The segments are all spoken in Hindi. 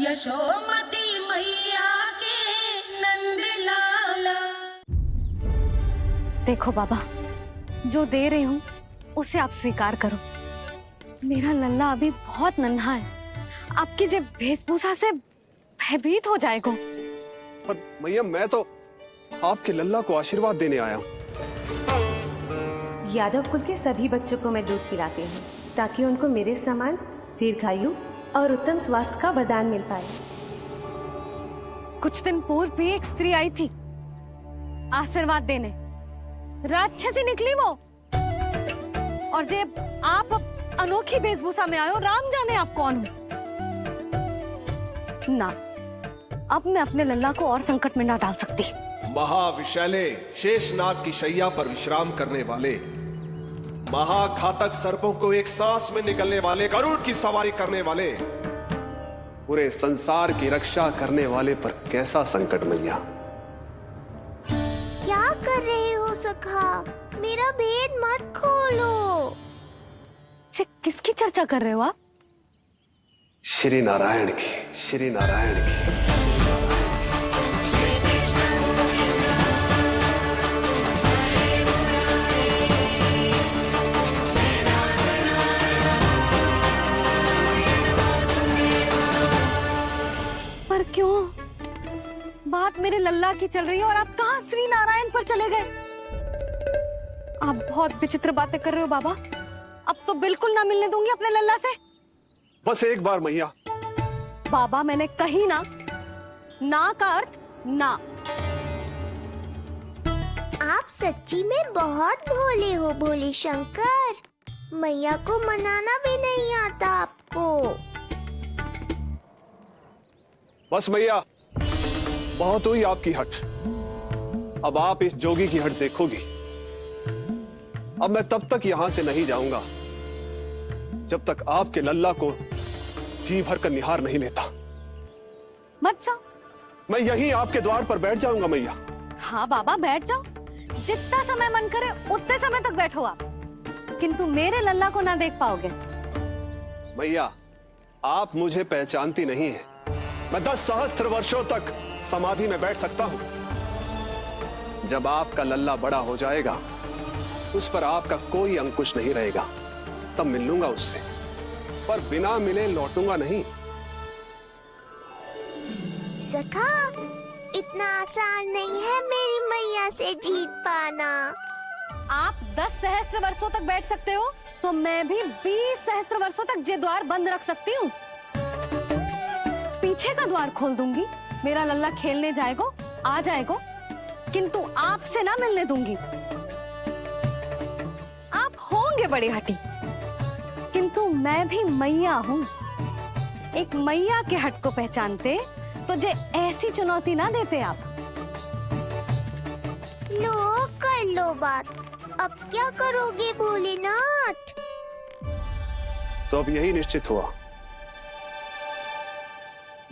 यशोमती मैया के नंद लाला। देखो बाबा, जो दे रही हूँ उसे आप स्वीकार करो। मेरा लल्ला अभी बहुत नन्हा है, आपकी जे वेशभूषा से भयभीत हो जाएगा। पर मैया, मैं तो आपके लल्ला को आशीर्वाद देने आया हूँ। यादव कुल के सभी बच्चों को मैं दूध पिलाती हूँ ताकि उनको मेरे समान दीर्घायु और उत्तम स्वास्थ्य का वरदान मिल पाए। कुछ दिन पूर्व भी एक स्त्री आई थी आशीर्वाद देने, राक्षसी निकली वो। और जब आप अनोखी वेशभूषा में आए हो, राम जाने आप कौन हो। ना, अब मैं अपने लल्ला को और संकट में ना डाल सकती। महाविशैले शेषनाग की शैया पर विश्राम करने वाले, महाघातक सर्पों को एक सांस में निकलने वाले, गरुड़ की सवारी करने वाले, पूरे संसार की रक्षा करने वाले पर कैसा संकट मैया। क्या कर रहे हो सखा? मेरा भेद मत खोलो। किसकी चर्चा कर रहे हो आप? श्री नारायण की, श्री नारायण की। पर क्यों? बात मेरे लल्ला की चल रही है और आप कहाँ श्री नारायण पर चले गए? आप बहुत विचित्र बातें कर रहे हो बाबा। अब तो बिल्कुल ना मिलने दूंगी अपने लल्ला से। बस एक बार मैया। बाबा, मैंने कही ना, ना का अर्थ ना। आप सच्ची में बहुत भोले हो भोले शंकर। मैया को मनाना भी नहीं आता आपको। बस मैया, बहुत हुई आपकी हट। अब आप इस जोगी की हट देखोगी। अब मैं तब तक यहां से नहीं जाऊंगा जब तक आपके लल्ला को जी भर कर निहार नहीं लेता। मत जाओ। मैं यहीं आपके द्वार पर बैठ जाऊंगा मैया। हाँ बाबा, बैठ जाओ। जितना समय मन करे उतने समय तक बैठो आप, किंतु मेरे लल्ला को ना देख पाओगे। मैया, आप मुझे पहचानती नहीं है। मैं 10 सहस्त्र वर्षों तक समाधि में बैठ सकता हूं। जब आपका लल्ला बड़ा हो जाएगा, उस पर आपका कोई अंकुश नहीं रहेगा, तब मिल लूंगा उससे, पर बिना मिले लौटूंगा नहीं। सखा, इतना आसान नहीं है मेरी मैया से जीत पाना। आप 10 सहस्त्र वर्षों तक बैठ सकते हो, तो मैं भी 20 सहस्त्र वर्षों तक ये द्वार बंद रख सकती हूँ। पीछे का द्वार खोल दूंगी, मेरा लल्ला खेलने जाएगा, आ जाएगा, किंतु आपसे ना मिलने दूंगी। आप होंगे बड़ी हठी, किंतु मैं भी मैया हूँ। एक मैया के हट को पहचानते तो जे ऐसी चुनौती ना देते आप। लो, कर लो बात। अब क्या करोगे भोलेनाथ? तो अब यही निश्चित हुआ,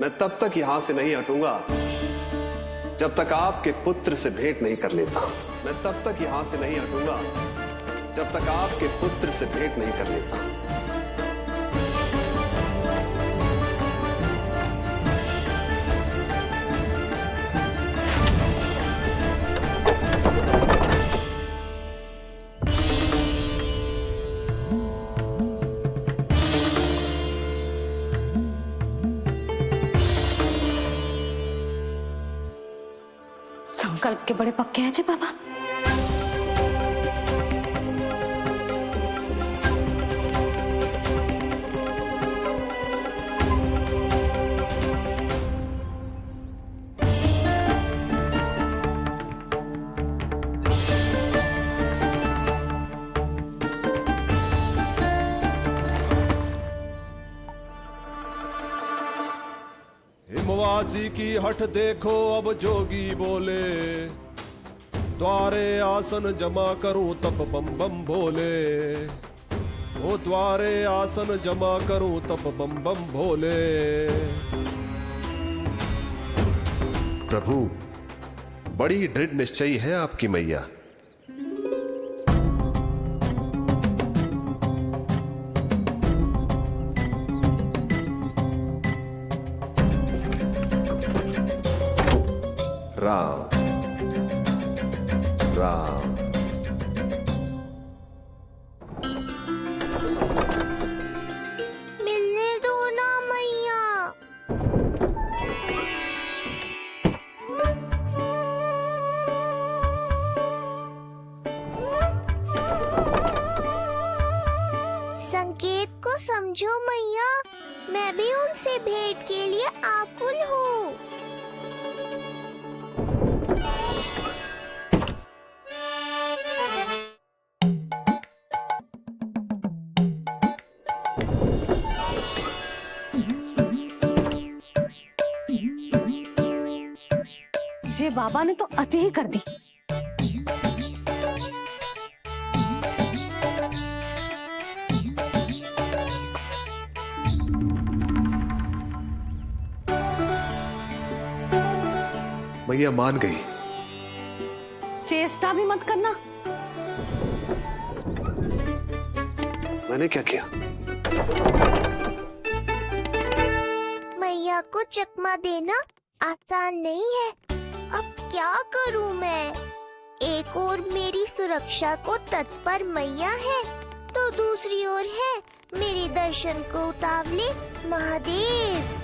मैं तब तक यहां से नहीं हटूंगा जब तक आपके पुत्र से भेंट नहीं कर लेता। मैं तब तक यहां से नहीं हटूंगा जब तक आपके पुत्र से भेंट नहीं कर लेता। संकल्प के बड़े पक्के हैं जी बाबा। हिमवासी की हठ देखो अब जोगी बोले, द्वारे आसन जमा करूं तब बम बम भोले। ओ द्वारे आसन जमा करूं तब बम बम भोले। प्रभु, बड़ी दृढ़ निश्चयी है आपकी मैया। राम राम। मिलने दो ना मैया। संकेत को समझो मैया, मैं भी उनसे भेंट के लिए आकुल हूँ। ये बाबा ने तो अति ही कर दी। मैया मान गई। चेष्टा भी मत करना। मैंने क्या किया? मैया को चकमा देना आसान नहीं है। अब क्या करूं मैं? एक ओर मेरी सुरक्षा को तत्पर मैया है, तो दूसरी ओर है मेरे दर्शन को उतावले महादेव।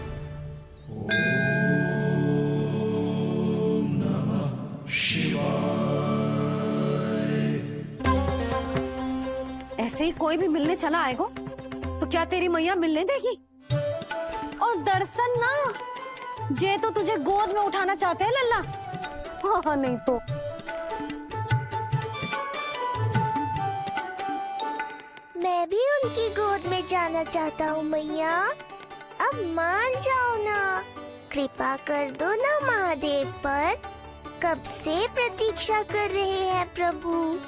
ऐसे ही कोई भी मिलने चला आएगा तो क्या तेरी मैया मिलने देगी? और दर्शन ना, जे तो तुझे गोद में उठाना चाहते हैं लल्ला। हाँ नहीं तो मैं भी उनकी गोद में जाना चाहता हूँ मैया। अब मान जाओ ना, कृपा कर दो ना महादेव पर। कब से प्रतीक्षा कर रहे हैं प्रभु।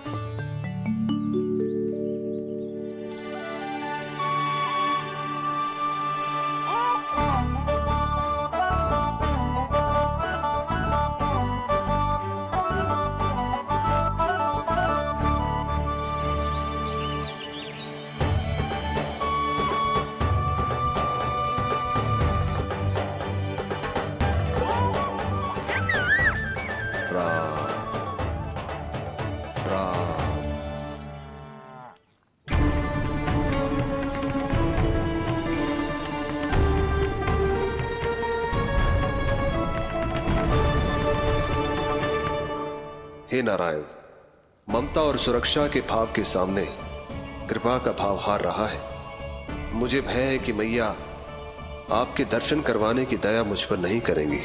हे नारायण, ममता और सुरक्षा के भाव के सामने कृपा का भाव हार रहा है। मुझे भय है कि मैया आपके दर्शन करवाने की दया मुझ पर नहीं करेंगी।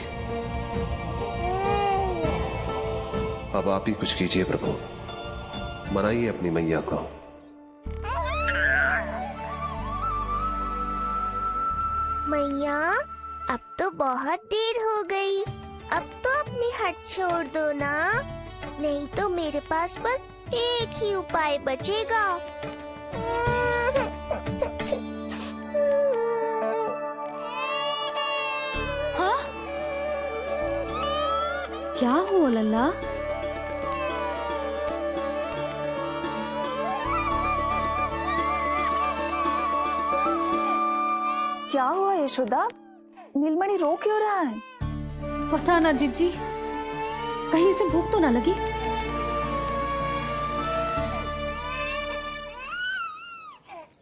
अब आप ही कुछ कीजिए प्रभु, मनाइए अपनी मैया को। मैया, अब तो बहुत देर हो गई। अब तो अपनी हट छोड़ दो ना, नहीं तो मेरे पास बस एक ही उपाय बचेगा। हाँ? क्या हुआ लल्ला? क्या हुआ यशोदा? नीलमणि रो क्यों रहा है? पता ना जीजी, कहीं से भूख तो ना लगी?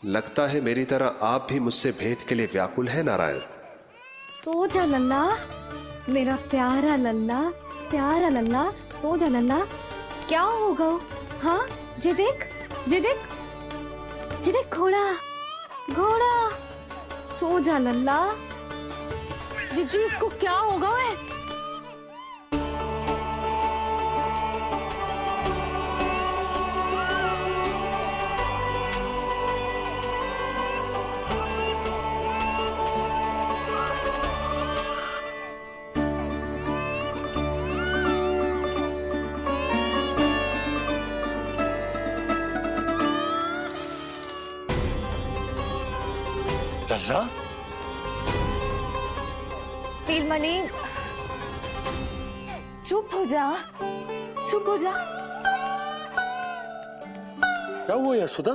लगता है मेरी तरह आप भी मुझसे भेंट के लिए व्याकुल है नारायण। सो जा लल्ला, मेरा प्यारा लल्ला, प्यारा लल्ला, सो जा लल्ला। क्या होगा? हाँ, जे देख, जे देख, जे देख, घोड़ा, घोड़ा। सो जा लल्ला। जीजी, इसको क्या होगा? है लल्ला, नीलमणि, चुप हो जा, चुप हो जा। क्या हुआ यशोदा?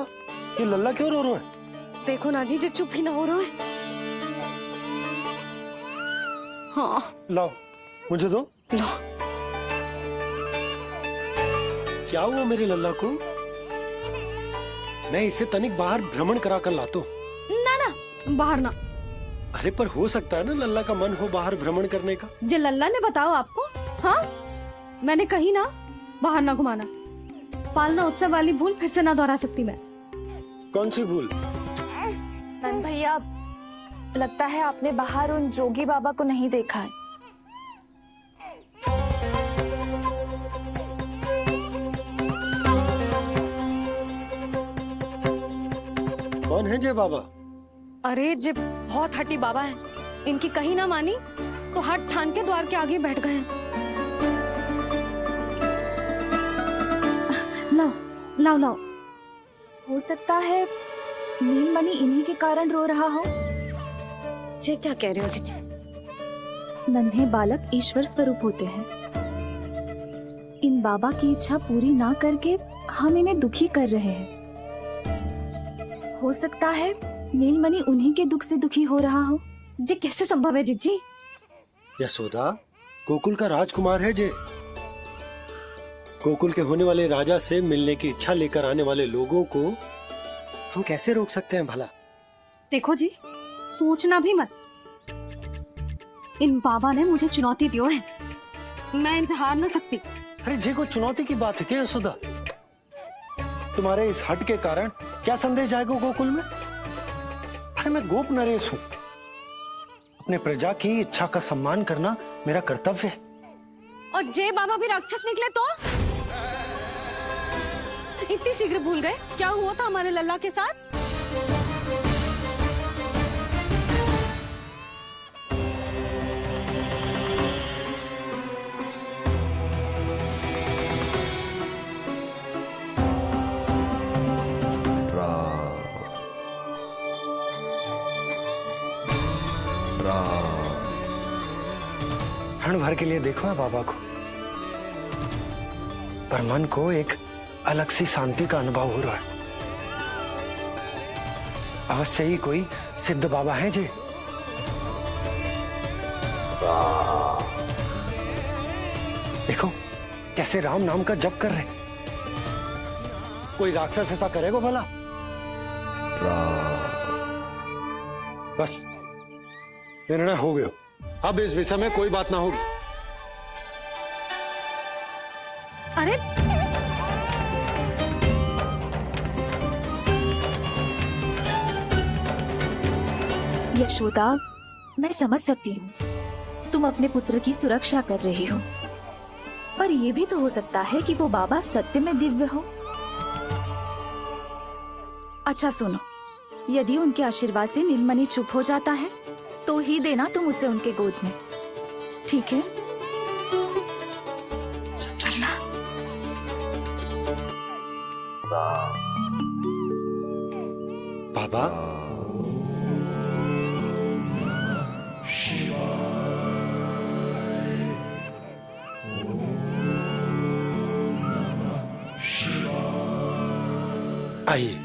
ये लल्ला क्यों रो रहा है? देखो ना जी, जे चुप ही ना हो रहा है। हाँ, लाओ, मुझे दो। लो। क्या हुआ मेरे लल्ला को? मैं इसे तनिक बाहर भ्रमण करा कर लाता हूँ। ना ना, बाहर ना। अरे पर हो सकता है ना लल्ला का मन हो बाहर भ्रमण करने का। जे लल्ला ने बताओ आपको? हाँ, मैंने कही ना बाहर ना घुमाना। पालना उत्सव वाली भूल फिर से ना दोहरा सकती मैं। कौन सी भूल? नंद भैया, लगता है आपने बाहर उन जोगी बाबा को नहीं देखा है। कौन है जय बाबा? अरे जे बहुत हट्टी बाबा है, इनकी कही ना मानी तो हट ठान के द्वार के आगे बैठ गए हैं। लाओ लाओ लाओ। हो सकता है नीलमणि इन्हीं के कारण रो रहा हो। जे क्या कह रहे हो जीजी? नन्हे बालक ईश्वर स्वरूप होते हैं। इन बाबा की इच्छा पूरी ना करके हम इन्हें दुखी कर रहे हैं। हो सकता है नीलमणि उन्हीं के दुख से दुखी हो रहा हो। जे कैसे संभव है जीजी? यशोदा, गोकुल का राजकुमार है जे। गोकुल के होने वाले राजा से मिलने की इच्छा लेकर आने वाले लोगों को हम कैसे रोक सकते हैं भला? देखो जी, सोचना भी मत। इन बाबा ने मुझे चुनौती दियो है, मैं इनसे हार ना सकती। अरे जे कोई चुनौती की बात है क्या यशोदा? तुम्हारे इस हट के कारण क्या संदेश जाएगा गोकुल में? अरे मैं गोप नरेश हूं। अपने प्रजा की इच्छा का सम्मान करना मेरा कर्तव्य है। और जे बाबा भी राक्षस निकले तो? इतनी शीघ्र भूल गए क्या हुआ था हमारे लल्ला के साथ? क्षण भर के लिए देखो है बाबा को, पर मन को एक अलग सी शांति का अनुभव हो रहा है। अवश्य ही कोई सिद्ध बाबा है जी। देखो कैसे राम नाम का जप कर रहे। कोई राक्षस ऐसा करेगा भला? बस निर्णय हो गया, अब इस विषय में कोई बात ना होगी। अरे यशोदा, मैं समझ सकती हूँ तुम अपने पुत्र की सुरक्षा कर रही हो, पर यह भी तो हो सकता है कि वो बाबा सत्य में दिव्य हो। अच्छा सुनो, यदि उनके आशीर्वाद से नीलमणि चुप हो जाता है तो ही देना तुम उसे उनके गोद में, ठीक है? चुप लल्ला। बाबा, आइए।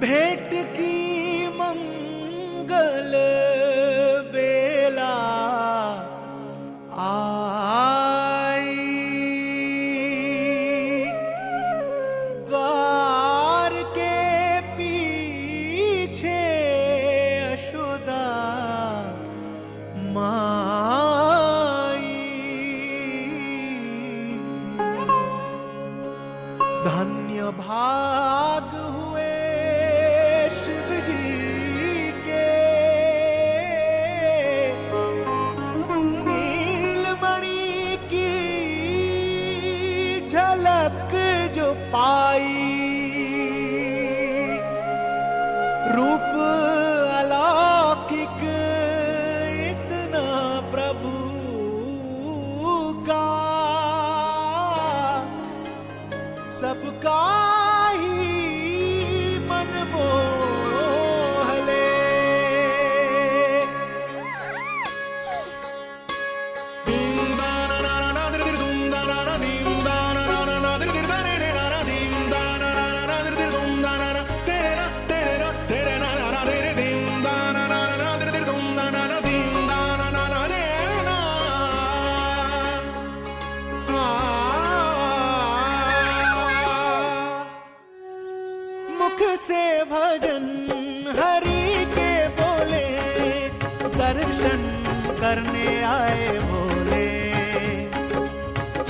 भेंट की मंगल बेला आई, द्वार के पीछे यशोदा माँ धन्य भाग हुए शिव जी के, नीलमणि की झलक जो पाई, रूप अलौकिक इतना प्रभु का, सबका ही मन मोह ले। मुख से भजन हरि के बोले, दर्शन करने आए भोले,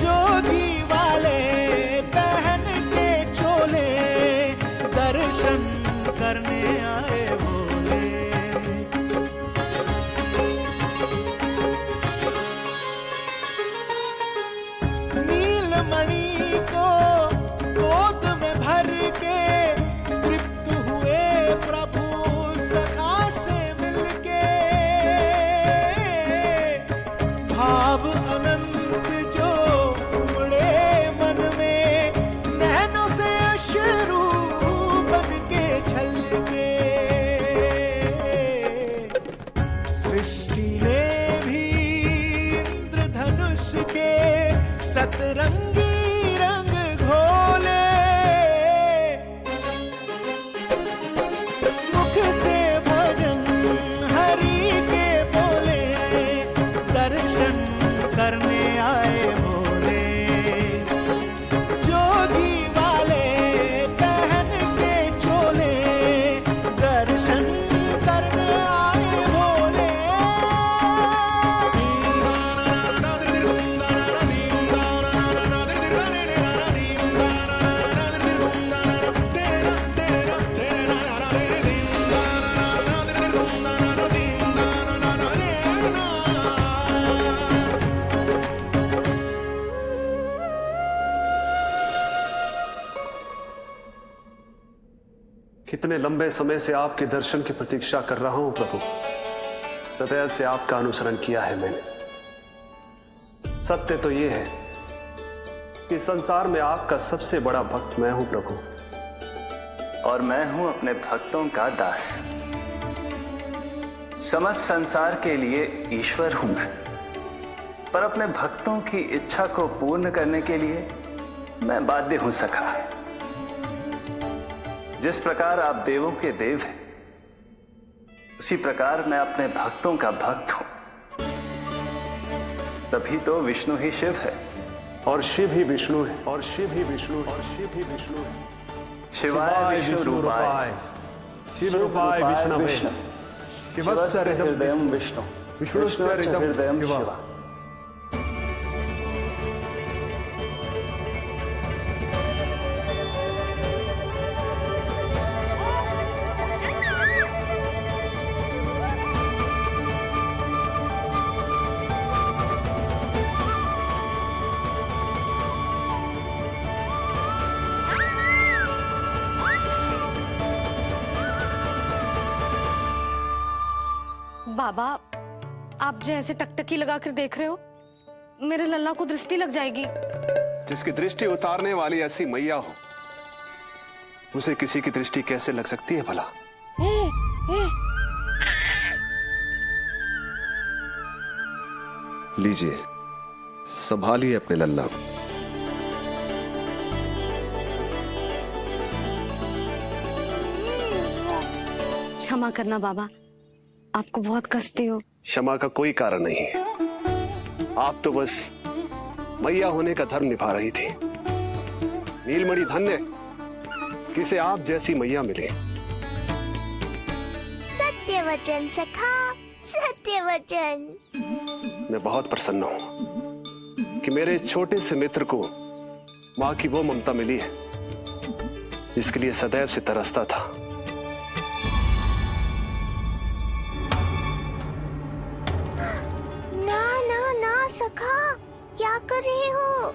जोगी वाले पहन के चोले, दर्शन करने आए भोले। नीलमणि को गोद में भर के तृप्त हुए प्रभु सखा से मिलके, भाव अनंत जो उमड़े मन में, नैनों से अश्रु बन के छलके, सृष्टि ने भी इंद्रधनुष के सतरंगी रंग घोले, मुख से भजन हरि के बोले, दर्शन करने आए भोले, जोगी वाले पहन के चोले, दर्शन करने आए भोले। कितने लंबे समय से आपके दर्शन की प्रतीक्षा कर रहा हूं प्रभु। सदैव से आपका अनुसरण किया है मैंने। सत्य तो यह है कि संसार में आपका सबसे बड़ा भक्त मैं हूं प्रभु, और मैं हूं अपने भक्तों का दास। समस्त संसार के लिए ईश्वर हूं मैं, पर अपने भक्तों की इच्छा को पूर्ण करने के लिए मैं बाध्य हूं सखा। जिस प्रकार आप देवों के देव हैं, उसी प्रकार मैं अपने भक्तों का भक्त हूं। तभी तो विष्णु ही शिव है, और शिव ही विष्णु है, और शिव ही विष्णु है, और शिव ही विष्णु है। शिवाय विष्णु रूपाय, शिव रूपाय विष्णवे, शिवस्य हृदयं विष्णु, विष्णुस्य हृदयं शिवा। शिवा। बाबा, आप जैसे टकटकी लगाकर देख रहे हो, मेरे लल्ला को दृष्टि लग जाएगी। जिसकी दृष्टि उतारने वाली ऐसी मैया हो, उसे किसी की दृष्टि कैसे लग सकती है भला? लीजिए, संभालिए अपने लल्ला को। क्षमा करना बाबा, आपको बहुत कष्ट हो। क्षमा का कोई कारण नहीं है। आप तो बस मैया होने का धर्म निभा रही थी। नीलमणि धन्य किसे आप जैसी मैया मिले। सत्य वचन सखा, सत्य वचन। मैं बहुत प्रसन्न हूं कि मेरे इस छोटे से मित्र को मां की वो ममता मिली है जिसके लिए सदैव से तरसता था। ना ना ना सखा, क्या कर रहे हो?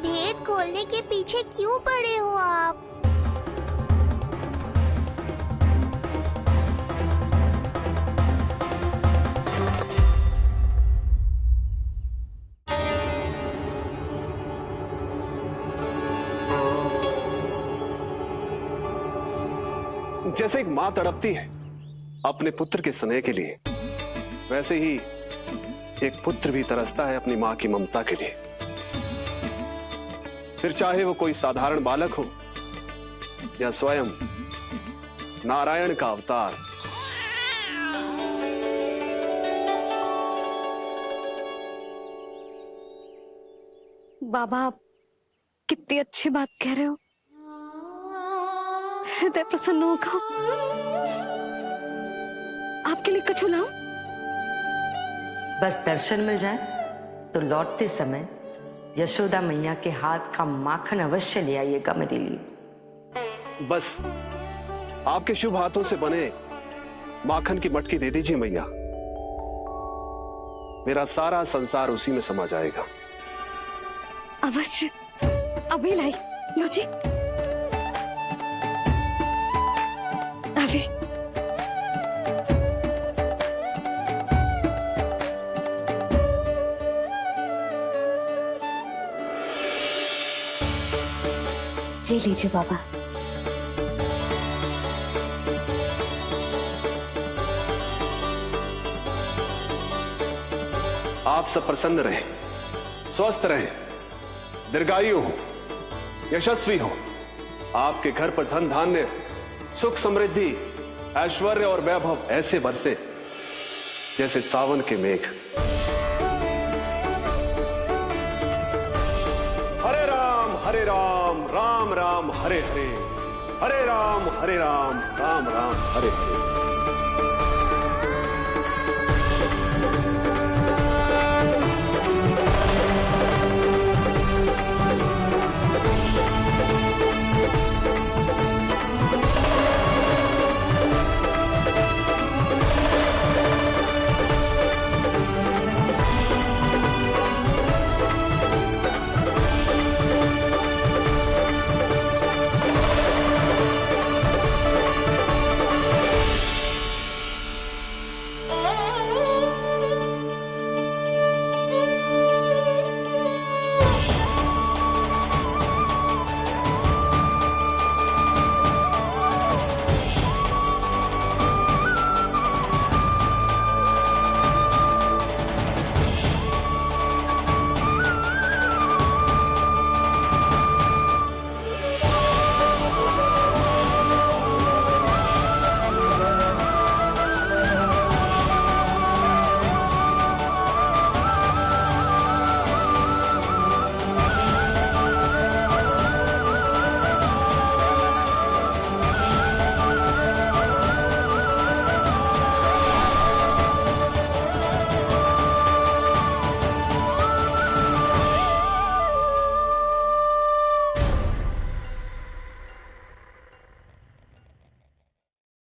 भेद खोलने के पीछे क्यों पड़े हो आप? जैसे एक मां तड़पती है अपने पुत्र के स्नेह के लिए, वैसे ही एक पुत्र भी तरसता है अपनी मां की ममता के लिए। फिर चाहे वो कोई साधारण बालक हो या स्वयं नारायण का अवतार। बाबा, आप कितनी अच्छी बात कह रहे हो। हृदय प्रसन्न होगा। आपके लिए कुछ लाऊं? बस दर्शन मिल जाए तो लौटते समय यशोदा मैया के हाथ का माखन अवश्य ले आइएगा मेरे लिए। बस आपके शुभ हाथों से बने माखन की मटकी दे दीजिए मैया, मेरा सारा संसार उसी में समा जाएगा। अवश्य, अभी लाई। लो जी, अभी। जी लीजिए बाबा। आप सब प्रसन्न रहें, स्वस्थ रहें, दीर्घायु हो, यशस्वी हो। आपके घर पर धन धान्य, सुख समृद्धि, ऐश्वर्य और वैभव ऐसे बरसे जैसे सावन के मेघ। हरे राम राम राम हरे हरे, हरे राम राम राम हरे हरे।